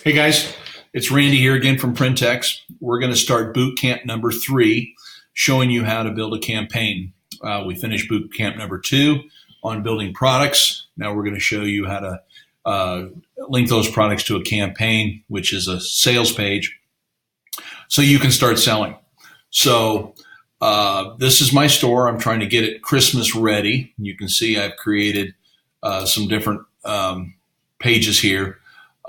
Hey guys, it's Randy here again from Printex. We're going to start boot camp number 3, showing you how to build a campaign. We finished boot camp number 2 on building products. Now we're going to show you how to link those products to a campaign, which is a sales page, so you can start selling. So this is my store. I'm trying to get it Christmas ready. You can see I've created some different pages here.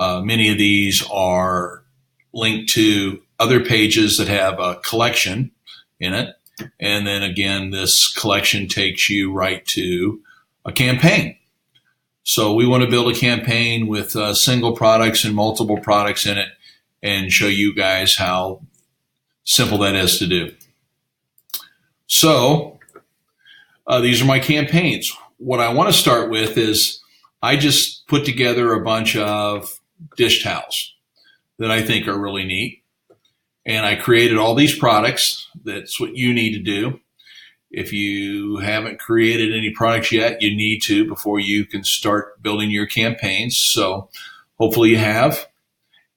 Many of these are linked to other pages that have a collection in it. And then again, this collection takes you right to a campaign. So we want to build a campaign with single products and multiple products in it and show you guys how simple that is to do. So these are my campaigns. What I want to start with is I just put together a bunch of dish towels that I think are really neat. And I created all these products. That's what you need to do. If you haven't created any products yet, you need to before you can start building your campaigns. So hopefully you have.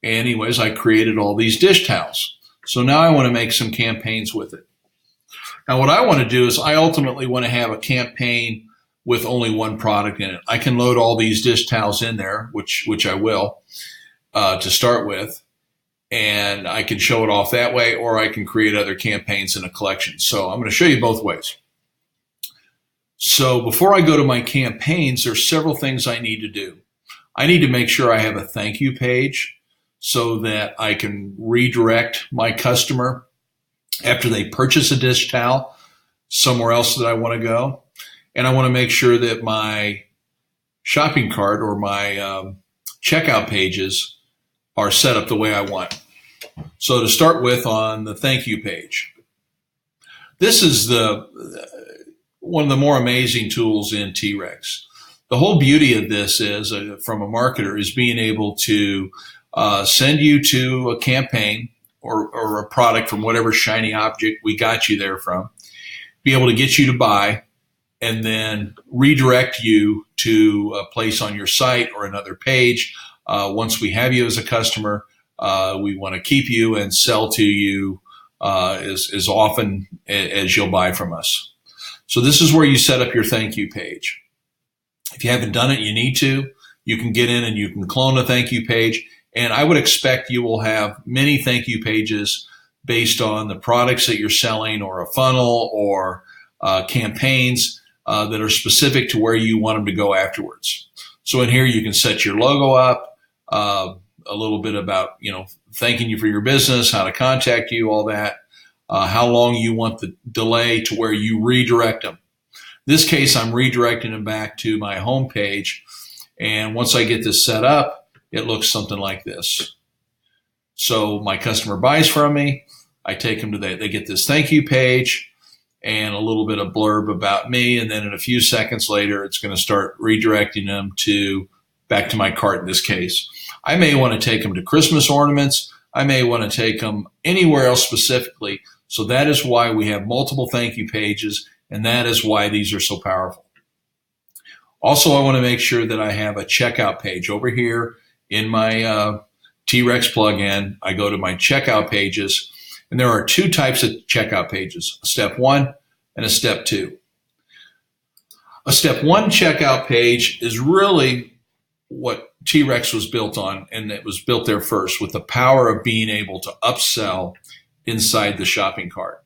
Anyways, I created all these dish towels. So now I want to make some campaigns with it. Now what I want to do is I ultimately want to have a campaign with only one product in it. I can load all these dish towels in there, which I will, to start with, and I can show it off that way, or I can create other campaigns in a collection. So I'm going to show you both ways. So before I go to my campaigns, there's several things I need to do. I need to make sure I have a thank you page so that I can redirect my customer after they purchase a dish towel somewhere else that I want to go. And I want to make sure that my shopping cart or my checkout pages are set up the way I want. So to start with, on the thank you page, this is one of the more amazing tools in T-Rex. The whole beauty of this is, from a marketer, is being able to send you to a campaign or a product from whatever shiny object we got you there from, be able to get you to buy, and then redirect you to a place on your site or another page. Once we have you as a customer, we want to keep you and sell to you as often as you'll buy from us. So this is where you set up your thank you page. If you haven't done it, you need to. You can get in and you can clone a thank you page. And I would expect you will have many thank you pages based on the products that you're selling, or a funnel, or campaigns that are specific to where you want them to go afterwards. So in here, you can set your logo up, a little bit about, thanking you for your business, how to contact you, all that, how long you want the delay to where you redirect them. In this case, I'm redirecting them back to my home page. And once I get this set up, it looks something like this. So my customer buys from me. I take them to they get this thank you page and a little bit of blurb about me. And then in a few seconds later, it's going to start redirecting them back to my cart in this case. I may want to take them to Christmas ornaments. I may want to take them anywhere else specifically. So that is why we have multiple thank you pages, and that is why these are so powerful. Also, I want to make sure that I have a checkout page over here in my T-Rex plugin. I go to my checkout pages. And there are 2 types of checkout pages, a step 1 and a step 2. A step 1 checkout page is really what T-Rex was built on, and it was built there first with the power of being able to upsell inside the shopping cart.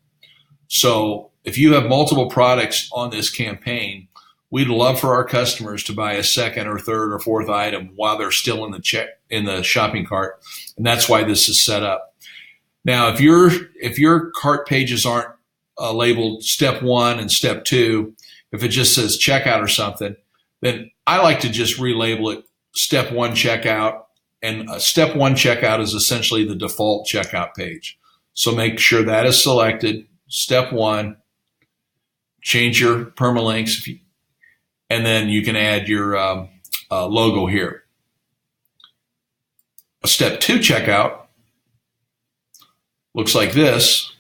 So if you have multiple products on this campaign, we'd love for our customers to buy a second or third or fourth item while they're still in the shopping cart, and that's why this is set up. Now, if your cart pages aren't labeled step 1 and step 2, if it just says checkout or something, then I like to just relabel it step 1 checkout. And step 1 checkout is essentially the default checkout page. So make sure that is selected, step 1, change your permalinks, and then you can add your logo here. A step 2 checkout looks like this.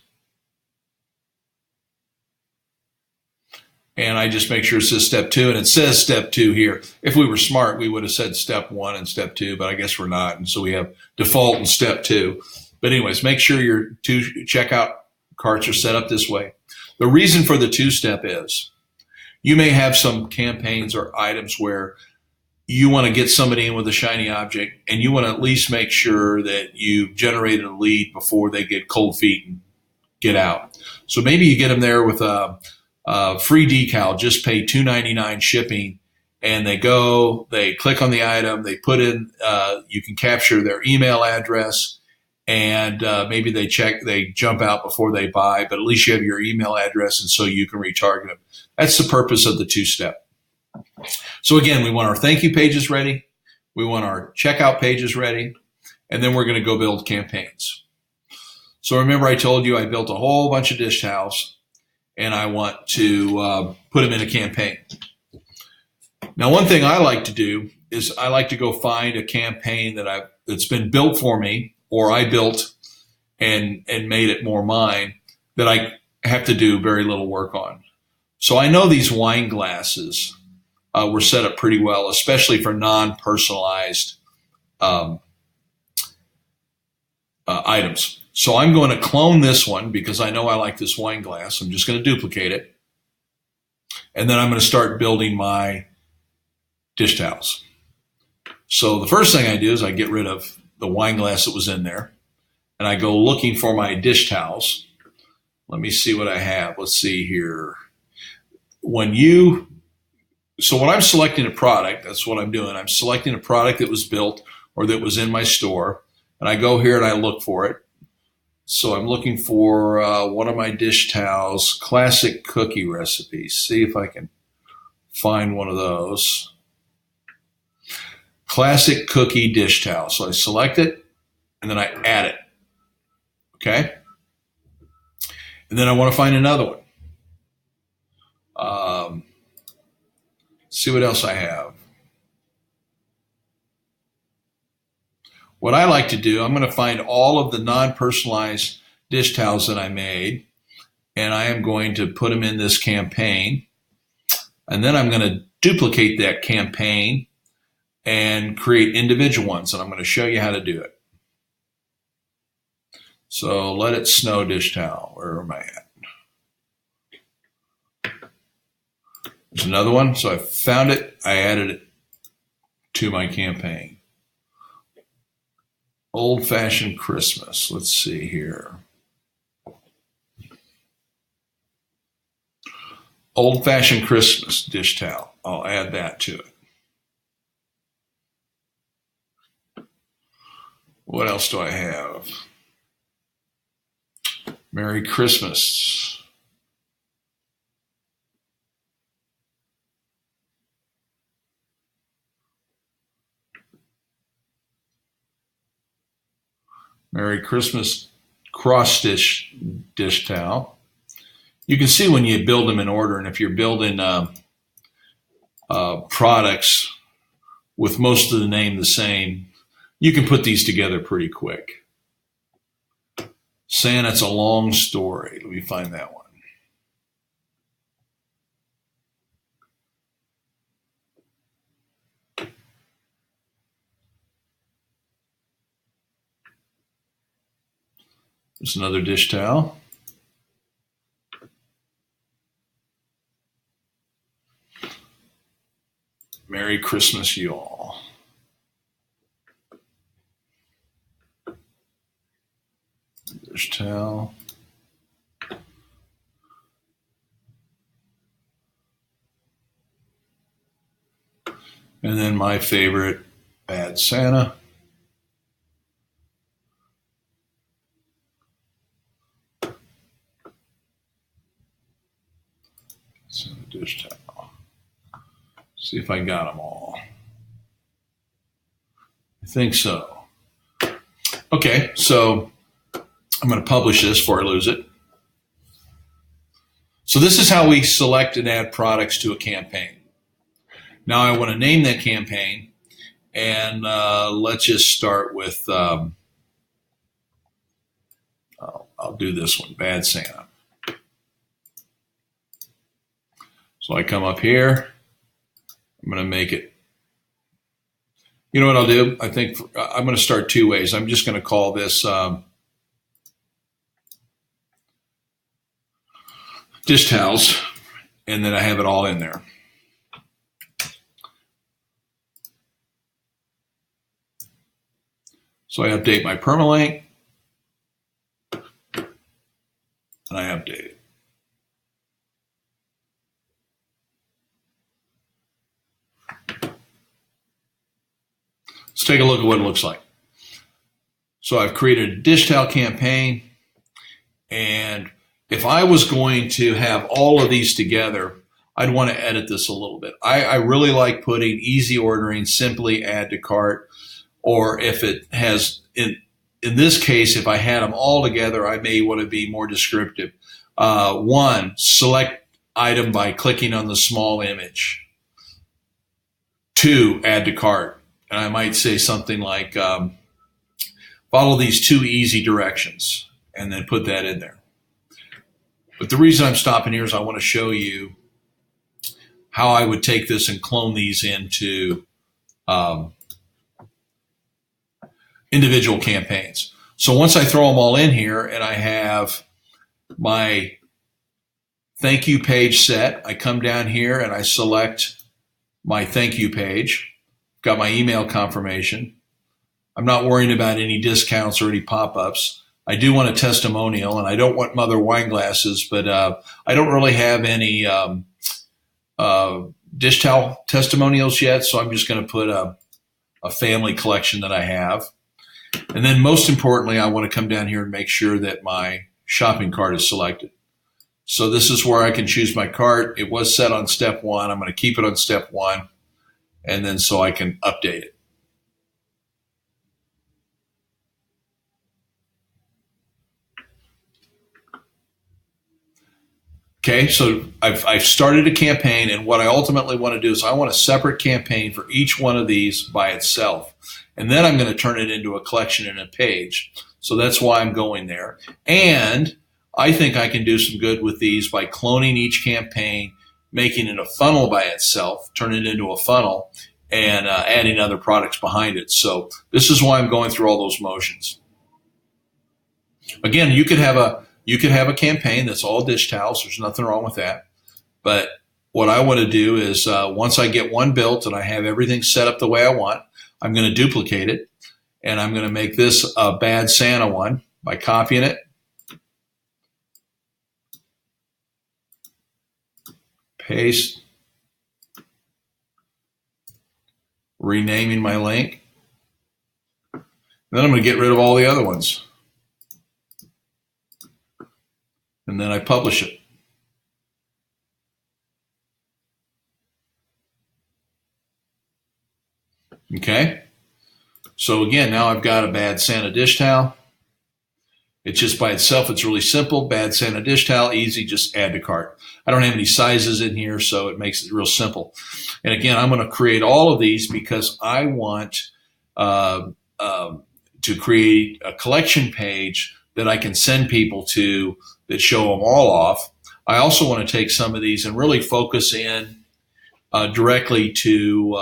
And I just make sure it says step 2, and it says step 2 here. If we were smart, we would have said step 1 and step 2, but I guess we're not. And so we have default and step 2. But anyways, make sure your 2 checkout carts are set up this way. The reason for the 2-step is you may have some campaigns or items where you want to get somebody in with a shiny object, and you want to at least make sure that you generated a lead before they get cold feet and get out. So maybe you get them there with a free decal, just pay $2.99 shipping, and they go, they click on the item, they put in, you can capture their email address, and maybe they jump out before they buy, but at least you have your email address, and so you can retarget them. That's the purpose of the 2-step. So again, we want our thank you pages ready, we want our checkout pages ready, and then we're going to go build campaigns. So remember, I told you I built a whole bunch of dish towels, and I want to put them in a campaign. Now, one thing I like to do is I like to go find a campaign that's been built for me, or I built and made it more mine, that I have to do very little work on. So I know these wine glasses were set up pretty well, especially for non-personalized items. So I'm going to clone this one because I know I like this wine glass. I'm just going to duplicate it. And then I'm going to start building my dish towels. So the first thing I do is I get rid of the wine glass that was in there, and I go looking for my dish towels. Let me see what I have. Let's see here. So when I'm selecting a product, that's what I'm doing. I'm selecting a product that was built or that was in my store, and I go here and I look for it. So I'm looking for one of my dish towels, classic cookie recipes. See if I can find one of those. Classic cookie dish towel. So I select it, and then I add it. Okay? And then I want to find another one. See what else I have. What I like to do, I'm going to find all of the non-personalized dish towels that I made, and I am going to put them in this campaign. And then I'm going to duplicate that campaign and create individual ones, and I'm going to show you how to do it. So let it snow dish towel. Where am I at? There's another one. So I found it. I added it to my campaign. Old-fashioned Christmas. Let's see here. Old-fashioned Christmas dish towel. I'll add that to it. What else do I have? Merry Christmas. Merry Christmas cross dish towel. You can see when you build them in order, and if you're building products with most of the name the same, you can put these together pretty quick. Santa's a long story. Let me find that one. There's another dish towel. Merry Christmas, y'all. Dish towel. And then my favorite, Bad Santa. So dish towel. See if I got them all. I think so. Okay, so I'm going to publish this before I lose it. So this is how we select and add products to a campaign. Now I want to name that campaign, and let's just start with, I'll do this one, Bad Santa. So I come up here. I'm going to make it. You know what I'll do? I think I'm going to start two ways. I'm just going to call this dish towels, and then I have it all in there. So I update my permalink, and I update it. Let's take a look at what it looks like. So I've created a dish towel campaign, and if I was going to have all of these together, I'd want to edit this a little bit. I really like putting easy ordering, simply add to cart, or if it has, in this case, if I had them all together, I may want to be more descriptive. One, select item by clicking on the small image. Two, add to cart. And I might say something like, follow these 2 easy directions, and then put that in there. But the reason I'm stopping here is I want to show you how I would take this and clone these into individual campaigns. So once I throw them all in here and I have my thank you page set, I come down here and I select my thank you page. Got my email confirmation. I'm not worrying about any discounts or any pop-ups. I do want a testimonial, and I don't want mother wine glasses, but I don't really have any dish towel testimonials yet, so I'm just going to put a family collection that I have. And then most importantly, I want to come down here and make sure that my shopping cart is selected. So this is where I can choose my cart. It was set on step 1. I'm going to keep it on step 1. And then so I can update it. Okay, so I've started a campaign, and what I ultimately want to do is I want a separate campaign for each one of these by itself. And then I'm going to turn it into a collection in a page. So that's why I'm going there. And I think I can do some good with these by cloning each campaign, making it a funnel by itself, turn it into a funnel, and adding other products behind it. So this is why I'm going through all those motions. Again, you could have a campaign that's all dish towels. There's nothing wrong with that. But what I want to do is once I get one built and I have everything set up the way I want, I'm going to duplicate it, and I'm going to make this a Bad Santa one by copying it, paste, renaming my link. And then I'm going to get rid of all the other ones. And then I publish it. Okay. So again, now I've got a Bad Santa dish towel. It's just by itself. It's really simple. Bad Santa dish towel, easy, just add to cart. I don't have any sizes in here, so it makes it real simple. And again, I'm going to create all of these because I want to create a collection page that I can send people to that show them all off. I also want to take some of these and really focus in directly to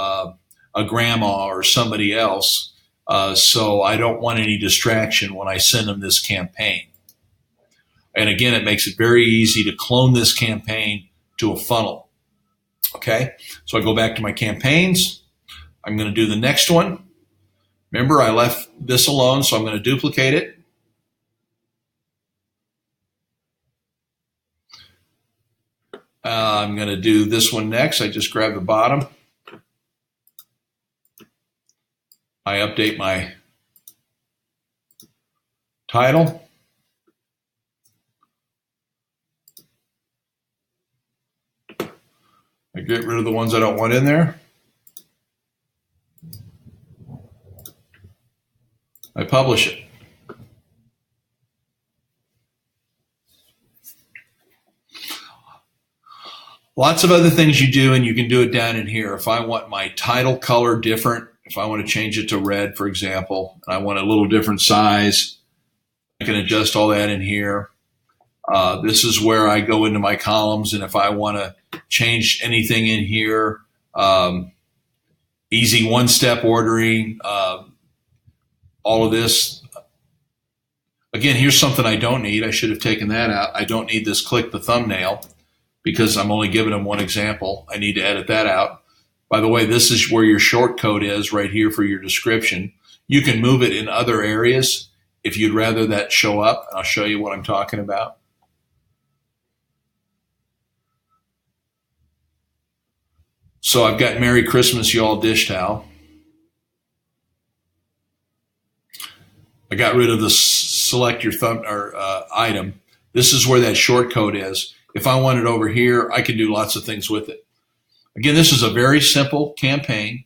a grandma or somebody else. So I don't want any distraction when I send them this campaign. And again, it makes it very easy to clone this campaign to a funnel. Okay, so I go back to my campaigns. I'm going to do the next one. Remember, I left this alone, so I'm going to duplicate it. I'm going to do this one next. I just grab the bottom. I update my title. I get rid of the ones I don't want in there. I publish it. Lots of other things you do, and you can do it down in here. If I want my title color different, if I want to change it to red, for example, and I want a little different size, I can adjust all that in here. This is where I go into my columns, and if I want to change anything in here. Easy one-step ordering, all of this. Again, here's something I don't need. I should have taken that out. I don't need this click the thumbnail because I'm only giving them one example. I need to edit that out. By the way, this is where your short code is right here for your description. You can move it in other areas if you'd rather that show up. I'll show you what I'm talking about. So I've got Merry Christmas, y'all dish towel. I got rid of the select your thumb or item. This is where that short code is. If I want it over here, I can do lots of things with it. Again, this is a very simple campaign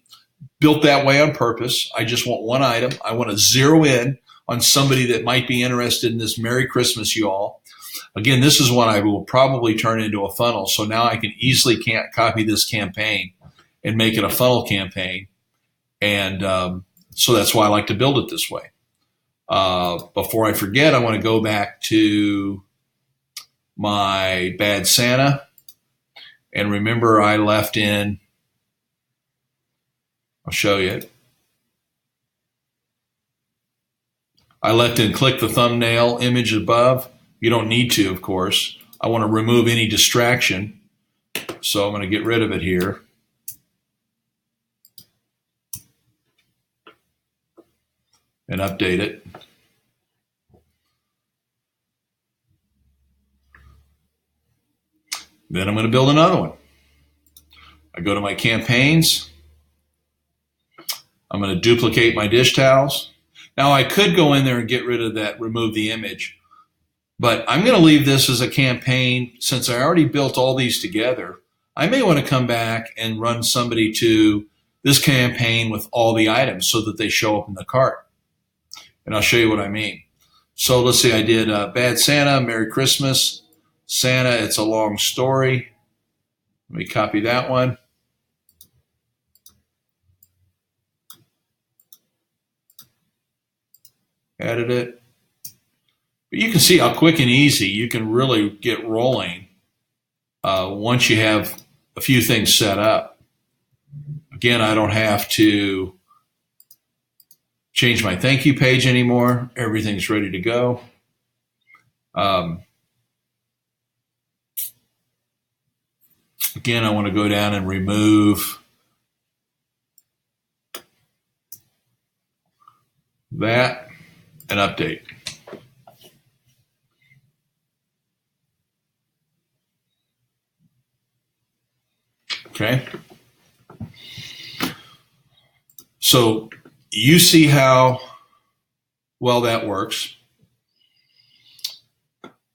built that way on purpose. I just want one item. I want to zero in on somebody that might be interested in this Merry Christmas, y'all. Again, this is what I will probably turn into a funnel. So now I can easily copy this campaign and make it a funnel campaign. And so that's why I like to build it this way. Before I forget, I want to go back to my Bad Santa. And remember, I left in, I'll show you it. I left in click the thumbnail image above. You don't need to, of course. I want to remove any distraction. So I'm going to get rid of it here. And update it. Then I'm going to build another one. I go to my campaigns. I'm going to duplicate my dish towels. Now I could go in there and get rid of that, remove the image, but I'm going to leave this as a campaign. Since I already built all these together, I may want to come back and run somebody to this campaign with all the items so that they show up in the cart. And I'll show you what I mean. So let's see, I did Bad Santa, Merry Christmas, Santa, It's a Long Story. Let me copy that one. Edit it. But you can see how quick and easy you can really get rolling once you have a few things set up. Again, I don't have to change my thank you page anymore. Everything's ready to go. Again, I want to go down and remove that and update. Okay. So you see how well that works.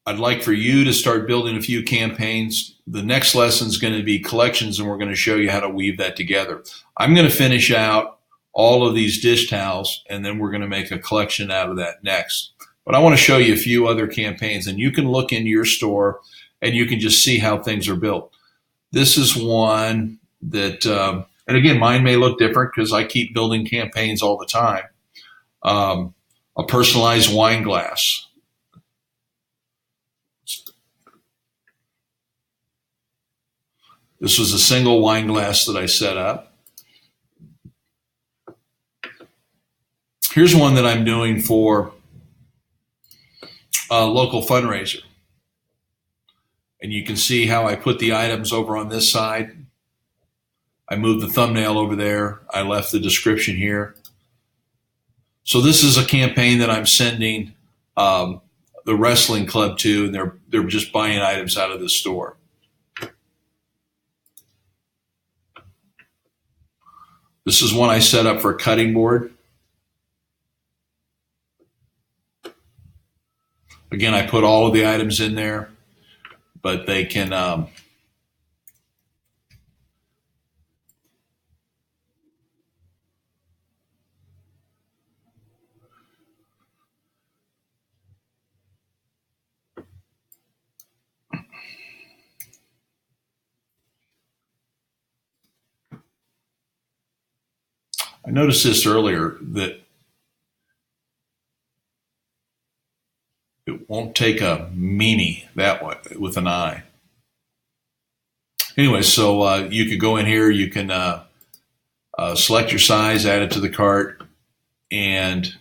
I'd like for you to start building a few campaigns. The next lesson is going to be collections, and we're going to show you how to weave that together. I'm going to finish out all of these dish towels, and then we're going to make a collection out of that next. But I want to show you a few other campaigns, and you can look into your store, and you can just see how things are built. This is one that, and again, mine may look different because I keep building campaigns all the time. A personalized wine glass. This was a single wine glass that I set up. Here's one that I'm doing for a local fundraiser. And you can see how I put the items over on this side. I moved the thumbnail over there. I left the description here. So this is a campaign that I'm sending the wrestling club to, and they're just buying items out of the store. This is one I set up for a cutting board. Again, I put all of the items in there, but they can I noticed this earlier that it won't take a meanie that way with an I. Anyway, so you could go in here, you can select your size, add it to the cart, and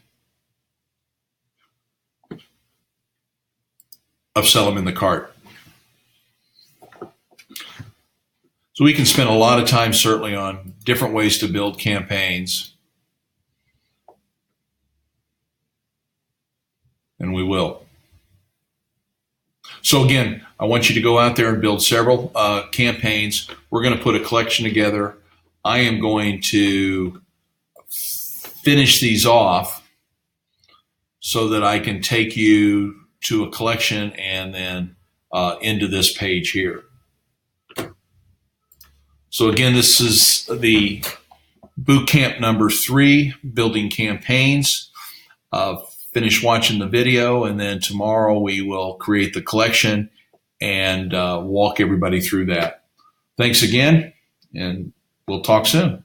upsell them in the cart. So we can spend a lot of time certainly on different ways to build campaigns, and we will. So again, I want you to go out there and build several campaigns. We're going to put a collection together. I am going to finish these off so that I can take you to a collection and then into this page here. So again, this is the boot camp number 3, building campaigns. Finish watching the video, and then tomorrow we will create the collection and walk everybody through that. Thanks again, and we'll talk soon.